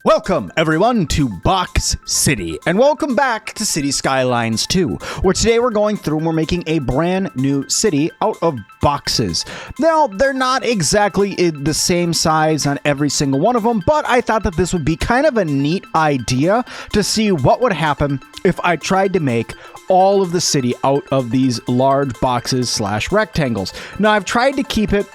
Welcome, everyone, to Box City, and welcome back to City Skylines 2, where today we're going through and we're making a brand new city out of boxes. Now, they're not exactly the same size on every single one of them, but I thought that this would be kind of a neat idea to see what would happen if I tried to make all of the city out of these large boxes slash rectangles. Now, I've tried to keep it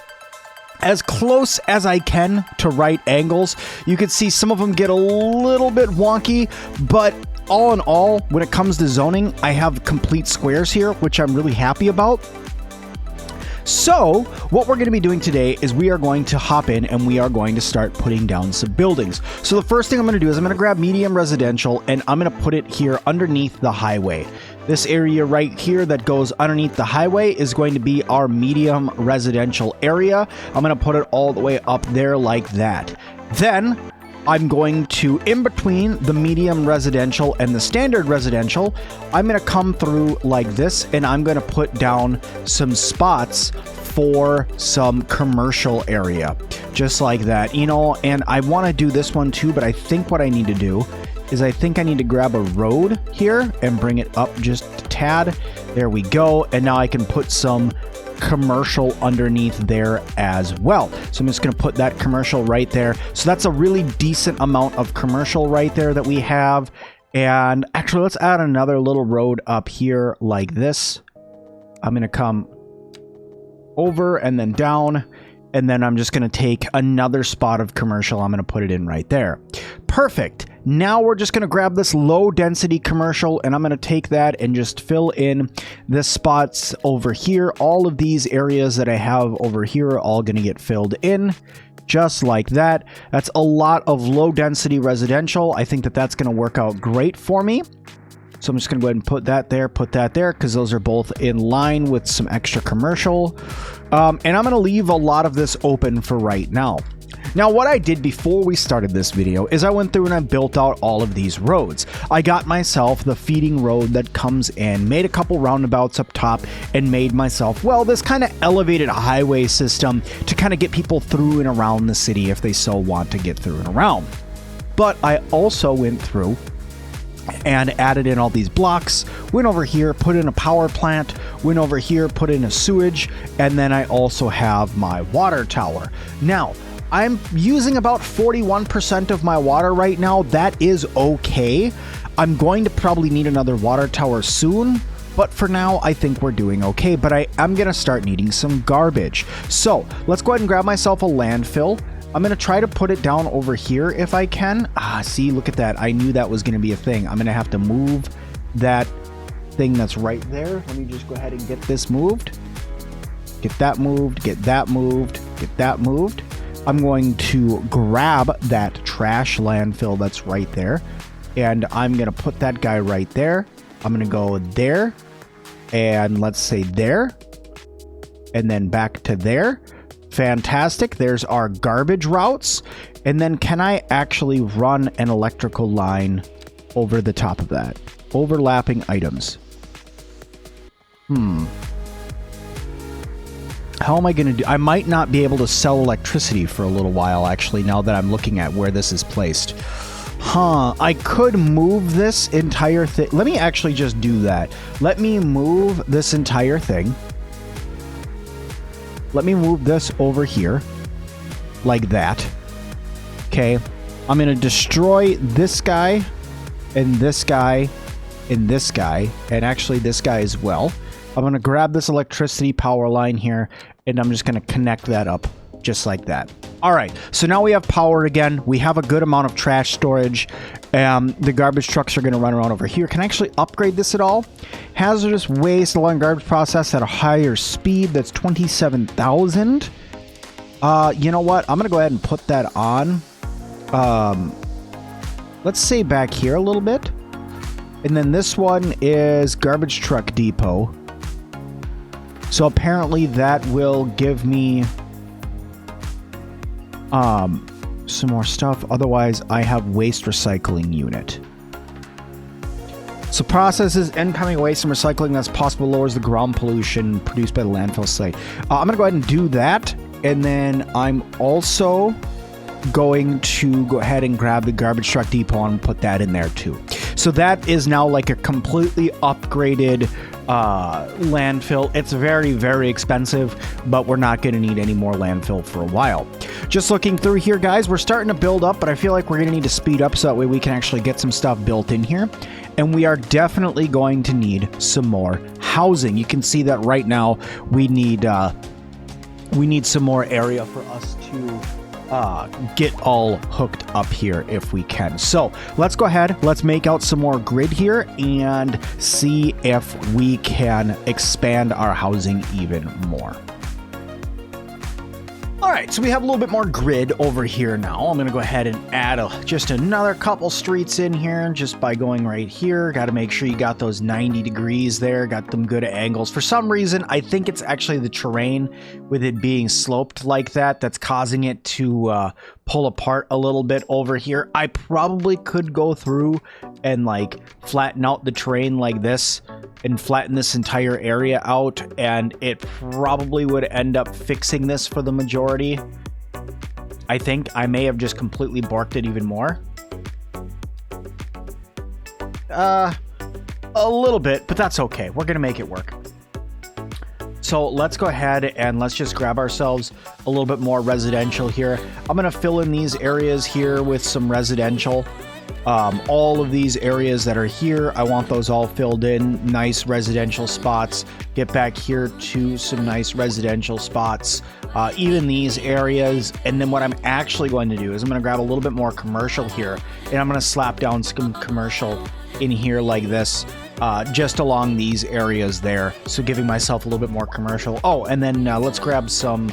as close as I can to right angles. You can see some of them get a little bit wonky, but all in all, when it comes to zoning, I have complete squares here, which I'm really happy about. So what we're going to be doing today is we are going to hop in and we are going to start putting down some buildings. So the first thing I'm going to do is I'm going to grab medium residential and I'm going to put it here underneath the highway. This area right here that goes underneath the highway is going to be our medium residential area. I'm going to put it all the way up there like that. Then I'm going to, in between the medium residential and the standard residential, I'm going to come through like this and I'm going to put down some spots for some commercial area, just like that, you know. And I want to do this one too, but I think what I need to do is I think I need to grab a road here and bring it up just a tad. There we go. And now I can put some commercial underneath there as well. So I'm just going to put that commercial right there. So that's a really decent amount of commercial right there that we have. And actually, let's add another little road up here like this. I'm going to come over and then down. And then I'm just going to take another spot of commercial. I'm going to put it in right there. Perfect. Now we're just going to grab this low density commercial and I'm going to take that and just fill in the spots over here. All of these areas that I have over here are all going to get filled in just like that. That's a lot of low density residential. I think that that's going to work out great for me. So I'm just going to go ahead and put that there, because those are both in line with some extra commercial. And I'm going to leave a lot of this open for right now. Now, what I did before we started this video is I went through and I built out all of these roads. I got myself the feeding road that comes in, made a couple roundabouts up top, and made myself, well, this kind of elevated highway system to kind of get people through and around the city if they so want to get through and around. But I also went through and added in all these blocks, went over here, put in a power plant, went over here, put in a sewage, and then I also have my water tower. Now, I'm using about 41% of my water right now. That is okay. I'm going to probably need another water tower soon, but for now, I think we're doing okay. But I am going to start needing some garbage. So let's go ahead and grab myself a landfill. I'm going to try to put it down over here if I can. See, look at that. I knew that was going to be a thing. I'm going to have to move that thing that's right there. Let me just go ahead and get this moved. Get that moved, get that moved, get that moved. I'm going to grab that trash landfill that's right there. And I'm going to put that guy right there. I'm going to go there. And let's say there. And then back to there. Fantastic. There's our garbage routes. And then can I actually run an electrical line over the top of that? Overlapping items. How am I going to do? I might not be able to sell electricity for a little while, actually, now that I'm looking at where this is placed. I could move this entire thing. Let me actually just do that. Let me move this entire thing. Let me move this over here like that. Okay. I'm going to destroy this guy and this guy and this guy and actually this guy as well. I'm going to grab this electricity power line here and I'm just going to connect that up just like that. All right. So now we have power again. We have a good amount of trash storage. The garbage trucks are going to run around over here. Can I actually upgrade this at all? Hazardous waste along garbage process at a higher speed. That's 27,000. You know what? I'm going to go ahead and put that on. Let's say back here a little bit. And then this one is garbage truck depot. So apparently that will give me some more stuff. Otherwise, I have waste recycling unit. So processes incoming waste and recycling that's possible, lowers the ground pollution produced by the landfill site. I'm going to go ahead and do that. And then I'm also going to go ahead and grab the garbage truck depot and put that in there too. So that is now like a completely upgraded landfill. It's very, very expensive, but we're not going to need any more landfill for a while. Just looking through here, guys, we're starting to build up, but I feel like we're going to need to speed up so that way we can actually get some stuff built in here. And we are definitely going to need some more housing. You can see that right now we need some more area for us to get all hooked up here if we can. So let's go ahead, let's make out some more grid here and see if we can expand our housing even more. All right, so we have a little bit more grid over here now. I'm gonna go ahead and add just another couple streets in here just by going right here. Got to make sure you got those 90 degrees there, got them good angles. For some reason, I think it's actually the terrain with it being sloped like that that's causing it to pull apart a little bit over here. I probably could go through and like flatten out the terrain like this and flatten this entire area out, and it probably would end up fixing this for the majority. I think I may have just completely borked it even more. A little bit, but that's okay. We're gonna make it work. So let's go ahead and let's just grab ourselves a little bit more residential here. I'm gonna fill in these areas here with some residential. All of these areas that are here, I want those all filled in. Nice residential spots. Get back here to some nice residential spots. Even these areas. And then what I'm actually going to do is I'm going to grab a little bit more commercial here. And I'm going to slap down some commercial in here like this. Just along these areas there. So giving myself a little bit more commercial. Oh, and then let's grab some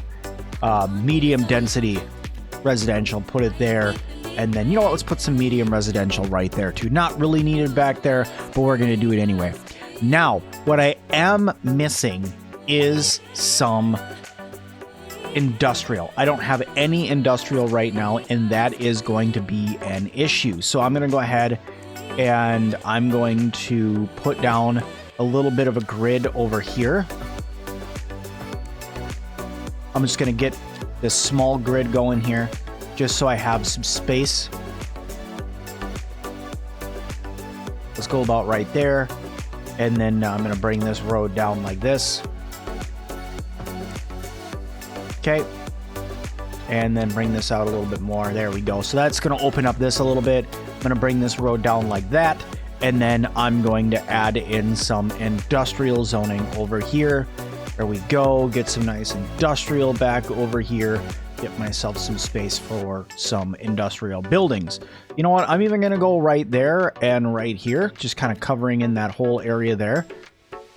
medium density residential. Put it there. And then, you know what, let's put some medium residential right there too. Not really needed back there, but we're going to do it anyway. Now, what I am missing is some industrial. I don't have any industrial right now, and that is going to be an issue. So I'm going to go ahead and I'm going to put down a little bit of a grid over here. I'm just going to get this small grid going here, just so I have some space. Let's go about right there. And then I'm going to bring this road down like this. Okay. And then bring this out a little bit more. There we go. So that's going to open up this a little bit. I'm going to bring this road down like that. And then I'm going to add in some industrial zoning over here. There we go. Get some nice industrial back over here. Get myself some space for some industrial buildings. You know what? I'm even going to go right there and right here, just kind of covering in that whole area there.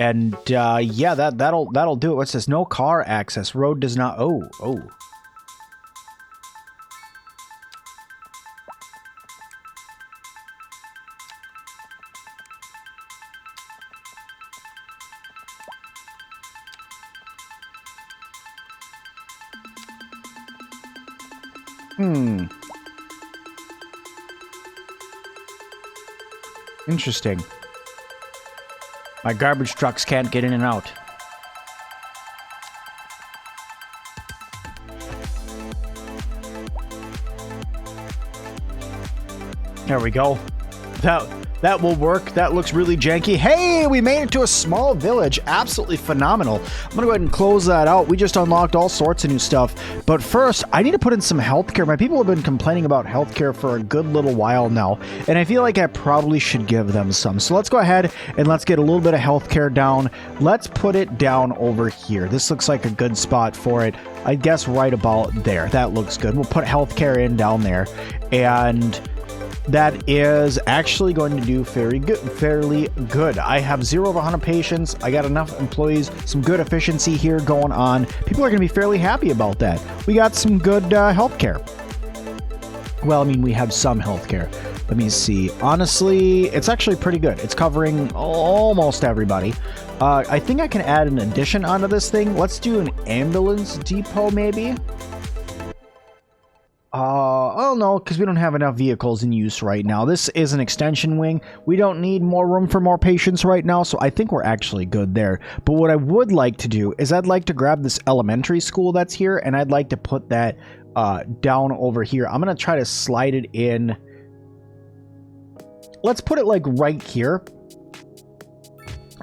And yeah, that'll do it. What's this? No car access. Road does not. Oh. Interesting. My garbage trucks can't get in and out. There we go. That will work. That looks really janky. Hey, we made it to a small village. Absolutely phenomenal. I'm going to go ahead and close that out. We just unlocked all sorts of new stuff. But first, I need to put in some healthcare. My people have been complaining about healthcare for a good little while now, and I feel like I probably should give them some. So let's go ahead and let's get a little bit of healthcare down. Let's put it down over here. This looks like a good spot for it. I guess right about there. That looks good. We'll put healthcare in down there, and that is actually going to do fairly good. I have 0 of 100 patients. I got enough employees, some good efficiency here going on. People are going to be fairly happy about that. We got some good healthcare. Well, I mean, we have some healthcare. Let me see. Honestly, it's actually pretty good. It's covering almost everybody. I think I can add an addition onto this thing. Let's do an ambulance depot, maybe. Oh no, because we don't have enough vehicles in use right now. This is an extension wing. We don't need more room for more patients right now, so I think we're actually good there. But what I would like to do is I'd like to grab this elementary school that's here, and I'd like to put that down over here. I'm going to try to slide it in. Let's put it like right here.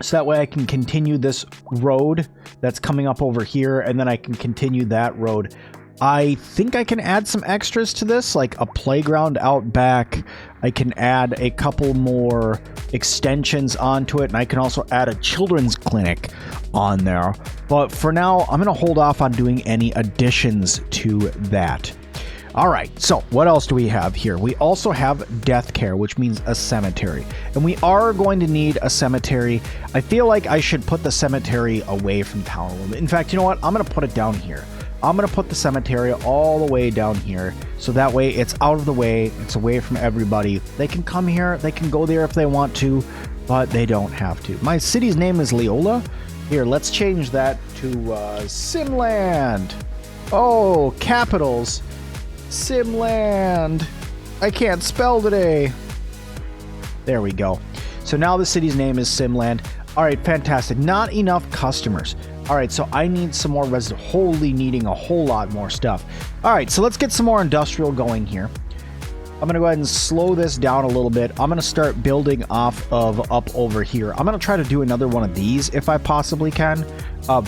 So that way I can continue this road that's coming up over here, and then I can continue that road. I think I can add some extras to this, like a playground out back. I can add a couple more extensions onto it, and I can also add a children's clinic on there. But for now, I'm going to hold off on doing any additions to that. All right, so what else do we have here? We also have death care, which means a cemetery. And we are going to need a cemetery. I feel like I should put the cemetery away from town a little bit. In fact, you know what? I'm going to put it down here. I'm going to put the cemetery all the way down here. So that way it's out of the way. It's away from everybody. They can come here. They can go there if they want to, but they don't have to. My city's name is Leola. Here, let's change that to Simland. Oh, capitals. Simland. I can't spell today. There we go. So now the city's name is Simland. All right, fantastic. Not enough customers. All right, so I need some more residents. Wholly needing a whole lot more stuff. All right, so let's get some more industrial going here. I'm going to go ahead and slow this down a little bit. I'm going to start building off of up over here. I'm going to try to do another one of these if I possibly can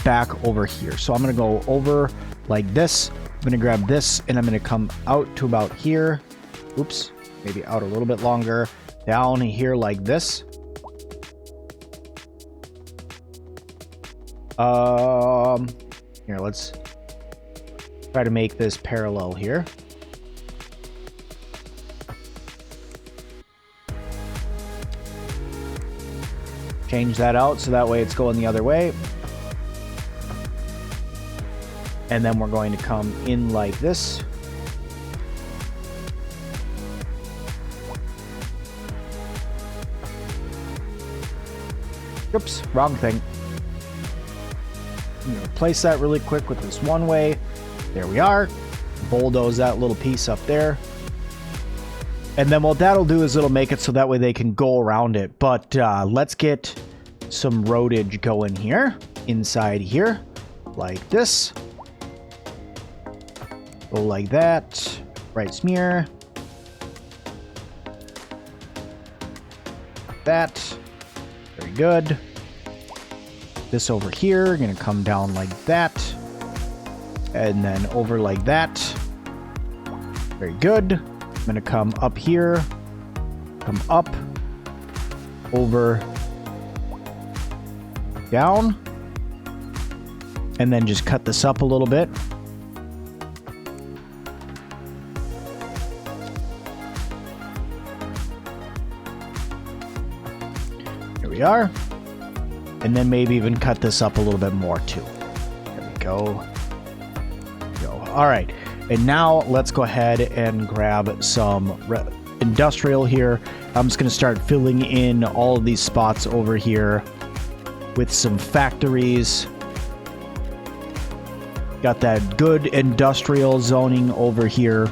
back over here. So I'm going to go over like this. I'm going to grab this and I'm going to come out to about here. Oops, maybe out a little bit longer. Down here like this. Here, let's try to make this parallel here. Change that out so that way it's going the other way. And then we're going to come in like this. Oops, wrong thing. I'm going to replace that really quick with this one way. There we are. Bulldoze that little piece up there. And then what that'll do is it'll make it so that way they can go around it. But let's get some roadage going here. Inside here. Like this. Go like that. Right smear. That. Very good. This over here, gonna come down like that. And then over like that. Very good. I'm gonna come up here. Come up. Over. Down. And then just cut this up a little bit. Here we are. And then maybe even cut this up a little bit more too. There we go. All right. And now let's go ahead and grab some industrial here. I'm just going to start filling in all of these spots over here with some factories. Got that good industrial zoning over here.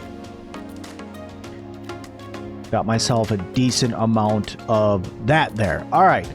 Got myself a decent amount of that there. All right.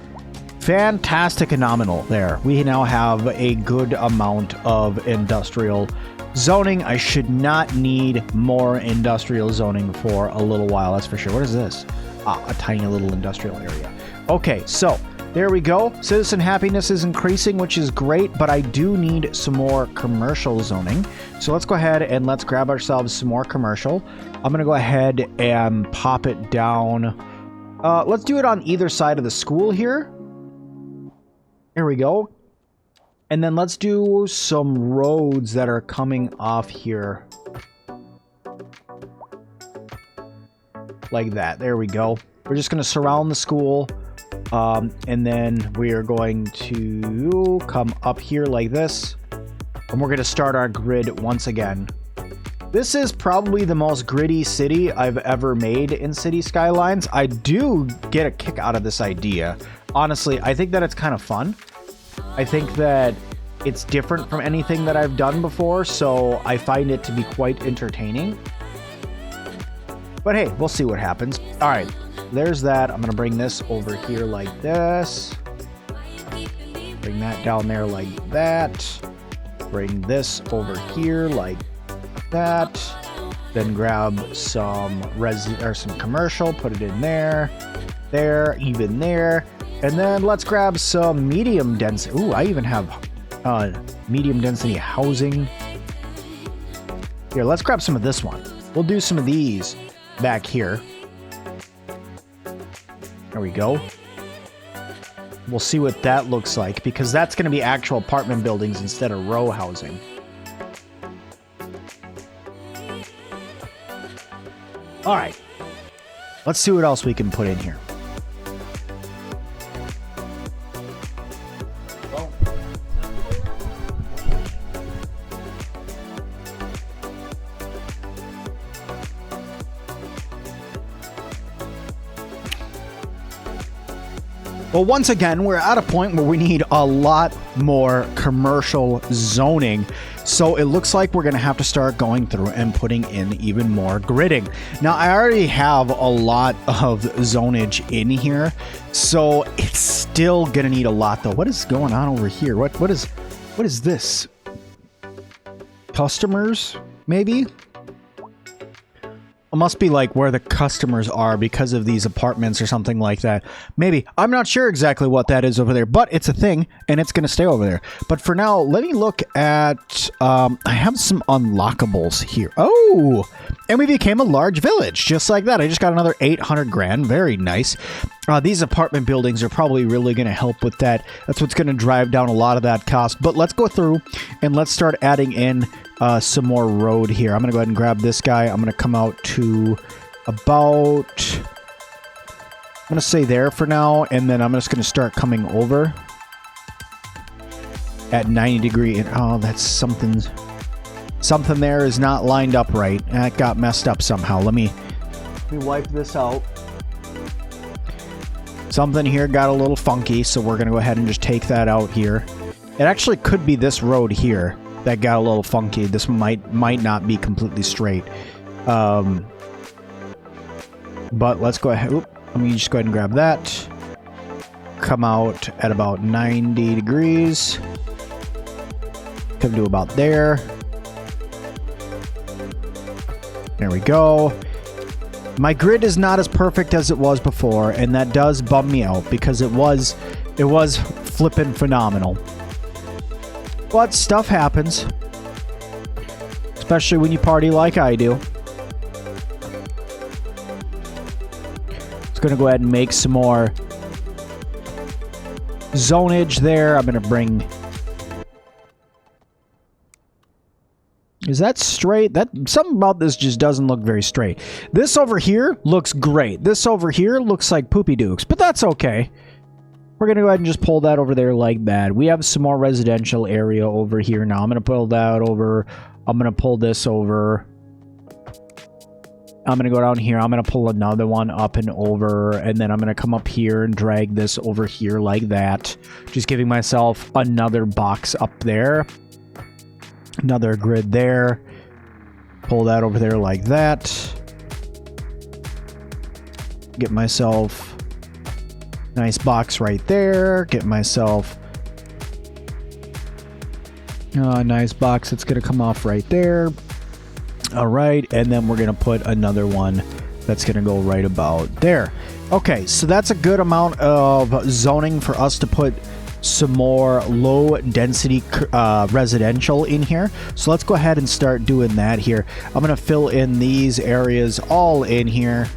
Fantastic and nominal there. We now have a good amount of industrial zoning. I should not need more industrial zoning for a little while, that's for sure. What is this? A tiny little industrial area. Okay, so there we go. Citizen happiness is increasing, which is great, but I do need some more commercial zoning. So let's go ahead and let's grab ourselves some more commercial. I'm going to go ahead and pop it down. Let's do it on either side of the school here. Here we go. And then let's do some roads that are coming off here. Like that. There we go. We're just going to surround the school. And then we are going to come up here like this. And we're going to start our grid once again. This is probably the most gritty city I've ever made in City Skylines. I do get a kick out of this idea. Honestly, I think that it's kind of fun. I think that it's different from anything that I've done before, so I find it to be quite entertaining. But hey, we'll see what happens. All right, there's that. I'm going to bring this over here like this. Bring that down there like that. Bring this over here like that. Then grab some some commercial, put it in there, even there. And then let's grab some medium density. Ooh, I even have medium density housing. Here, let's grab some of this one. We'll do some of these back here. There we go. We'll see what that looks like, because that's going to be actual apartment buildings instead of row housing. All right. Let's see what else we can put in here. Well, once again, we're at a point where we need a lot more commercial zoning. So it looks like we're going to have to start going through and putting in even more gridding. Now, I already have a lot of zonage in here, so it's still going to need a lot, though. What is going on over here? What is this? Customers, maybe? It must be like where the customers are because of these apartments or something like that. Maybe. I'm not sure exactly what that is over there, but it's a thing and it's going to stay over there. But for now, let me look at... I have some unlockables here. Oh! And we became a large village, just like that. I just got another 800 grand. Very nice. These apartment buildings are probably really going to help with that. That's what's going to drive down a lot of that cost. But let's go through and let's start adding in some more road here. I'm going to go ahead and grab this guy. I'm going to come out to about... I'm going to say there for now, and then I'm just going to start coming over at 90 degree. And oh, that's something... Something there is not lined up right. That got messed up somehow. Let me wipe this out. Something here got a little funky, so we're going to go ahead and just take that out here. It actually could be this road here that got a little funky. This might not be completely straight. But let's go ahead. Oop, let me just go ahead and grab that. Come out at about 90 degrees. Come to about there. There we go. My grid is not as perfect as it was before, and that does bum me out because it was flippin' phenomenal. But stuff happens, especially when you party like I do. Just gonna go ahead and make some more zonage there. I'm gonna bring... Is that straight? Something about this just doesn't look very straight. This over here looks great. This over here looks like poopy dukes, but that's okay. We're going to go ahead and just pull that over there like that. We have some more residential area over here now. I'm going to pull that over. I'm going to pull this over. I'm going to go down here. I'm going to pull another one up and over, and then I'm going to come up here and drag this over here like that. Just giving myself another box up there. Another grid there. Pull that over there like that. Get myself a nice box right there. Get myself a nice box that's going to come off right there. All right. And then we're going to put another one that's going to go right about there. Okay. So that's a good amount of zoning for us to put some more low density residential in here. So let's go ahead and start doing that here. I'm going to fill in these areas all in here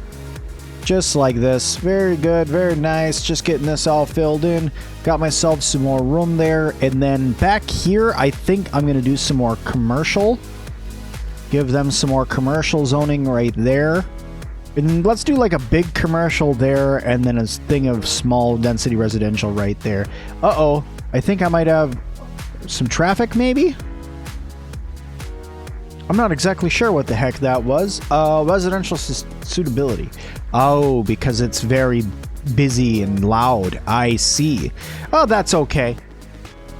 just like this. Very good, very nice. Just getting this all filled in. Got myself some more room there, and then back here I think I'm going to do some more commercial. Give them some more commercial zoning right there. And let's do like a big commercial there, and then a thing of small density residential right there. Uh-oh. I think I might have some traffic, maybe? I'm not exactly sure what the heck that was. Residential suitability. Oh, because it's very busy and loud. I see. Oh, that's okay.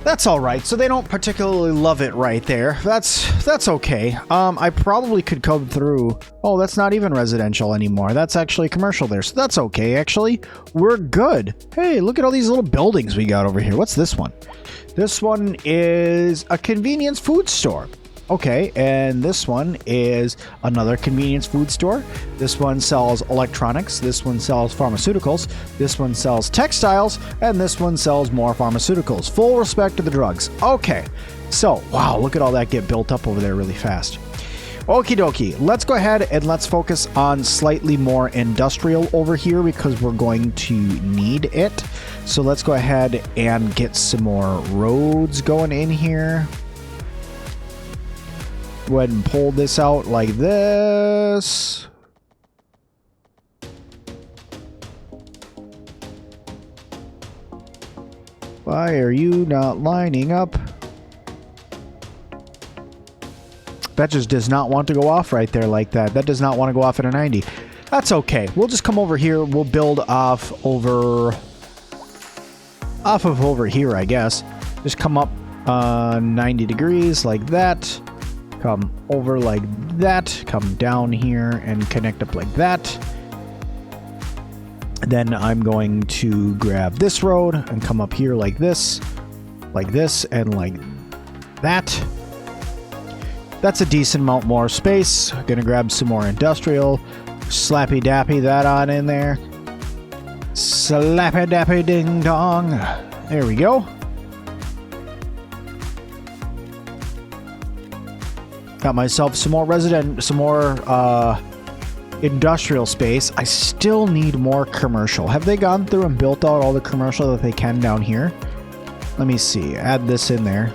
That's all right. So they don't particularly love it right there. That's okay. I probably could come through. Oh, that's not even residential anymore. That's actually commercial there. So that's okay, actually. We're good. Hey, look at all these little buildings we got over here. What's this one? This one is a convenience food store. Okay, and this one is another convenience food store. This one sells electronics. This one sells pharmaceuticals. This one sells textiles. And this one sells more pharmaceuticals. Full respect to the drugs. Okay, so, wow, look at all that get built up over there really fast. Okie dokie, let's go ahead and let's focus on slightly more industrial over here because we're going to need it. So let's go ahead and get some more roads going in here. Go ahead and pull this out like this. Why are you not lining up? That just does not want to go off right there like that. That does not want to go off at a 90. That's okay. We'll just come over here. We'll build off of over here, I guess. Just come up 90 degrees like that. Come over like that, come down here and connect up like that. Then I'm going to grab this road and come up here like this, and like that. That's a decent amount more space. Gonna grab some more industrial. Slappy dappy that on in there. Slappy dappy ding dong. There we go. Got myself some more industrial space. I still need more commercial. Have they gone through and built out all the commercial that they can down here? Let me see. Add this in there.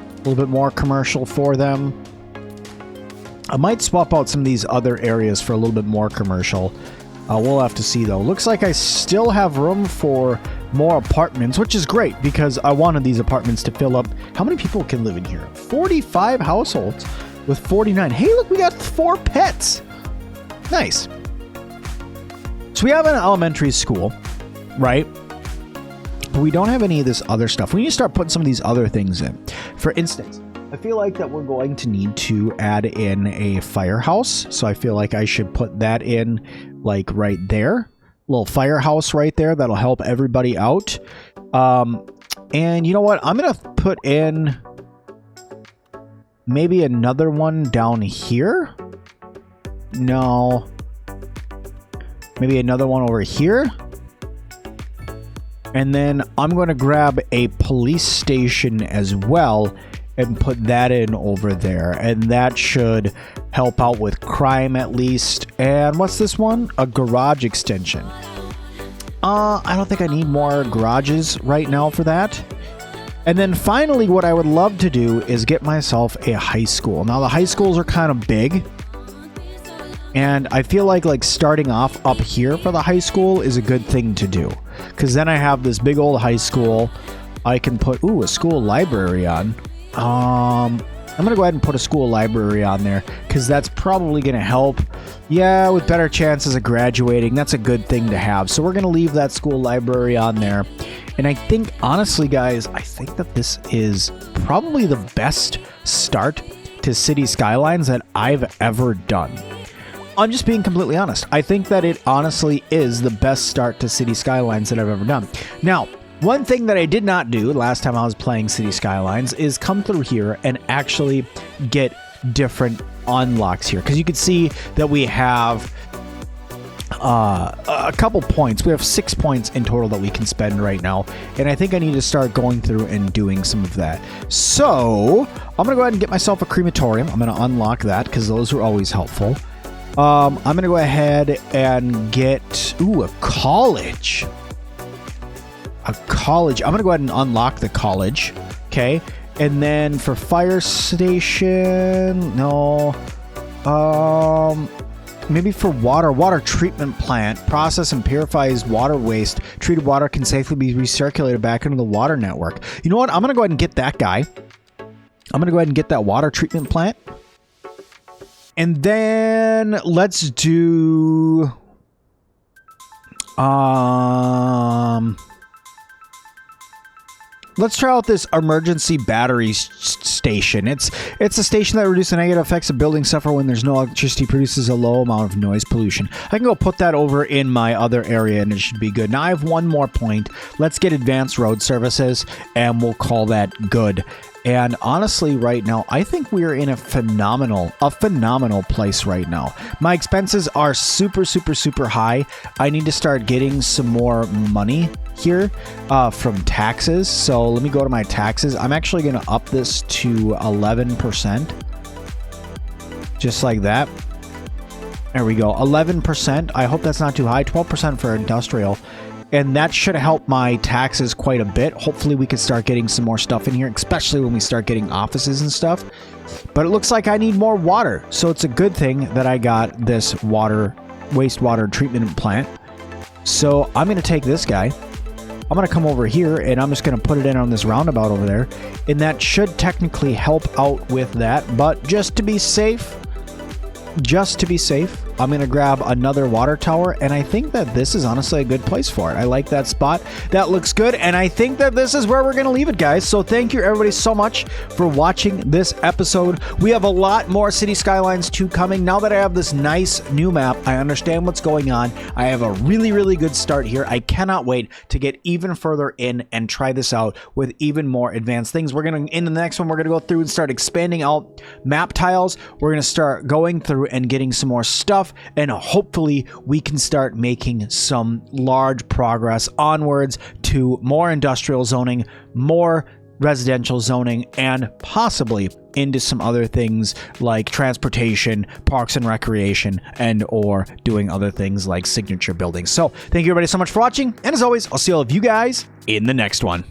A little bit more commercial for them. I might swap out some of these other areas for a little bit more commercial. We'll have to see though. Looks like I still have room for more apartments, which is great because I wanted these apartments to fill up. How many people can live in here? 45 households with 49. Hey, look, we got 4 pets. Nice. So we have an elementary school, right? But we don't have any of this other stuff. We need to start putting some of these other things in. For instance, I feel like that we're going to need to add in a firehouse. So I feel like I should put that in like right there. Little firehouse right there. That'll help everybody out. And you know what? I'm going to put in maybe another one down here. No. Maybe another one over here. And then I'm going to grab a police station as well and put that in over there. And that should help out with crime at least. And what's this one? A garage extension. I don't think I need more garages right now for that. And then finally, what I would love to do is get myself a high school. Now, the high schools are kind of big. And I feel like starting off up here for the high school is a good thing to do. Because then I have this big old high school. I can put, a school library on. I'm going to go ahead and put a school library on there because that's probably going to help. Yeah, with better chances of graduating. That's a good thing to have. So we're going to leave that school library on there. And I think, honestly, guys, I think that this is probably the best start to City Skylines that I've ever done. I'm just being completely honest. I think that it honestly is the best start to City Skylines that I've ever done. Now, one thing that I did not do last time I was playing City Skylines is come through here and actually get different unlocks here. Because you can see that we have a couple points. We have 6 points in total that we can spend right now. And I think I need to start going through and doing some of that. So I'm going to go ahead and get myself a crematorium. I'm going to unlock that because those are always helpful. I'm going to go ahead and get, a college. A college. I'm going to go ahead and unlock the college. Okay. And then for fire station, no. Maybe for water treatment plant, process and purifies water waste. Treated water can safely be recirculated back into the water network. You know what? I'm going to go ahead and get that guy. I'm going to go ahead and get that water treatment plant. And then let's do let's try out this emergency battery station. It's a station that reduces the negative effects of building suffer when there's no electricity, produces a low amount of noise pollution. I can go put that over in my other area and it should be good. Now I have one more point. Let's get advanced road services and we'll call that good. And honestly, right now, I think we are in a phenomenal place right now. My expenses are super, super, super high. I need to start getting some more money here from taxes. So let me go to my taxes. I'm actually going to up this to 11%. Just like that. There we go. 11%. I hope that's not too high. 12% for industrial. And that should help my taxes quite a bit. Hopefully we can start getting some more stuff in here, especially when we start getting offices and stuff. But it looks like I need more water. So it's a good thing that I got this wastewater treatment plant. So I'm going to take this guy. I'm going to come over here and I'm just going to put it in on this roundabout over there. And that should technically help out with that. But just to be safe, I'm going to grab another water tower, and I think that this is honestly a good place for it. I like that spot. That looks good, and I think that this is where we're going to leave it, guys. So thank you, everybody, so much for watching this episode. We have a lot more City Skylines 2 coming. Now that I have this nice new map, I understand what's going on. I have a really, really good start here. I cannot wait to get even further in and try this out with even more advanced things. We're going to, in the next one, we're going to go through and start expanding out map tiles. We're going to start going through and getting some more stuff, and hopefully we can start making some large progress onwards to more industrial zoning, more residential zoning, and possibly into some other things like transportation, parks and recreation, and or doing other things like signature buildings. So thank you everybody so much for watching, and as always, I'll see all of you guys in the next one.